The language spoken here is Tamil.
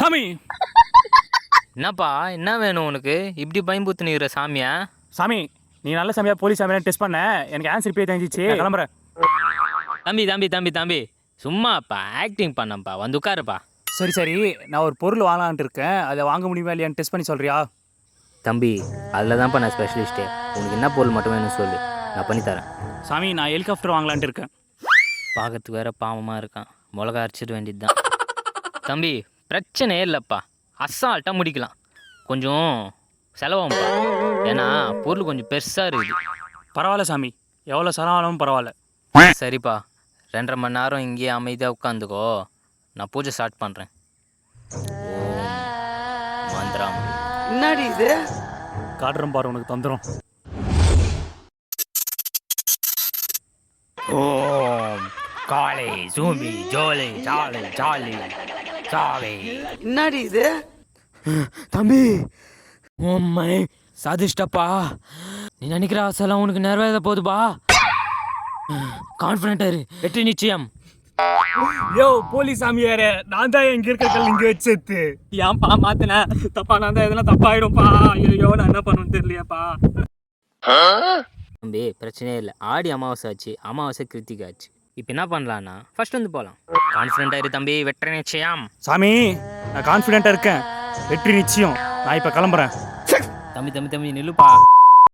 சாமி என்னப்பா என்ன வேணும் உனக்கு இப்படி பயம்புத்துனுக்கிற சாமியா? சாமி நீ நல்ல சாமியா போலீஸ் சாமியா டெஸ்ட் பண்ண, எனக்கு ஆன்சர் இப்பயே தெரிஞ்சிச்சு, கிளம்புறேன். தம்பி தம்பி தம்பி தம்பி சும்மாப்பா ஆக்டிங் பண்ணப்பா, வந்து உட்காருப்பா. சரி சரி, நான் ஒரு பொருள் வாங்கலான்ட்டு இருக்கேன், அதை வாங்க முடியுமா இல்லையான்னு டெஸ்ட் பண்ணி சொல்றியா? தம்பி அதில் தான்ப்பா நான் ஸ்பெஷலிஸ்ட்டு. உனக்கு என்ன பொருள் மட்டும் வேணும்னு சொல்லு, நான் பண்ணித்தரேன். சாமி நான் ஹெலிகாப்டர் வாங்கலான்ட்டு இருக்கேன். பார்க்கறதுக்கு வேற பாவமாக இருக்கான், மிளகா அரைச்சிட்டு வேண்டியது தான். தம்பி பிரச்சனையே இல்லைப்பா, அசால்ட்டாக முடிக்கலாம். கொஞ்சம் செலவாகும்ப்பா, ஏன்னா பொருள் கொஞ்சம் பெருசாக இருக்குது. பரவாயில்ல சாமி, எவ்வளோ செலவானாலும் பரவாயில்ல. சரிப்பா, 2.5 மணி நேரம் இங்கேயே அமைதியாக உட்காந்துக்கோ, நான் பூஜை ஸ்டார்ட் பண்ணுறேன். மந்திரம் என்னடி இது? காட்டுறோம் பாரு உனக்கு தந்துடும். ஓம் காளே சூமி ஜோலி ஜாலி ஜாலி சாவே. என்னடி இது? தம்பி உண்மை சாதிஷ்டப்பா, நீ நினைக்கிற ஆசைலாம் உனக்கு நிறைவேற போதுப்பா. கான்ஃபிடென்ட் இரு, வெற்றி நிச்சயம். யோ போலீஸ் சாமியாரே, நான் தான் இங்க இருக்க இங்க வச்சது. ஏன்பா மாத்தின தப்பா? நான் தான் எதனா தப்பாயிடும்பா. ஐயோ நான் என்ன பண்ணுன்னு தெரியலையாப்பா. தம்பி பிரச்சனையே இல்லை, ஆடி அமாவாசை ஆச்சு, அமாவாசை கிருத்திகை ஆச்சு. இப்போ என்ன பண்ணலான்னா ஃபர்ஸ்ட் வந்து போகலாம். கான்ஃபிடென்ட்டாக இரு தம்பி, வெற்றி நிச்சயம். சாமி நான் கான்ஃபிடென்ட்டா இருக்கேன், வெற்றி நிச்சயம். நான் இப்ப கிளம்புறேன். தம்பி தம்பி தம்பி நில்லுப்பா.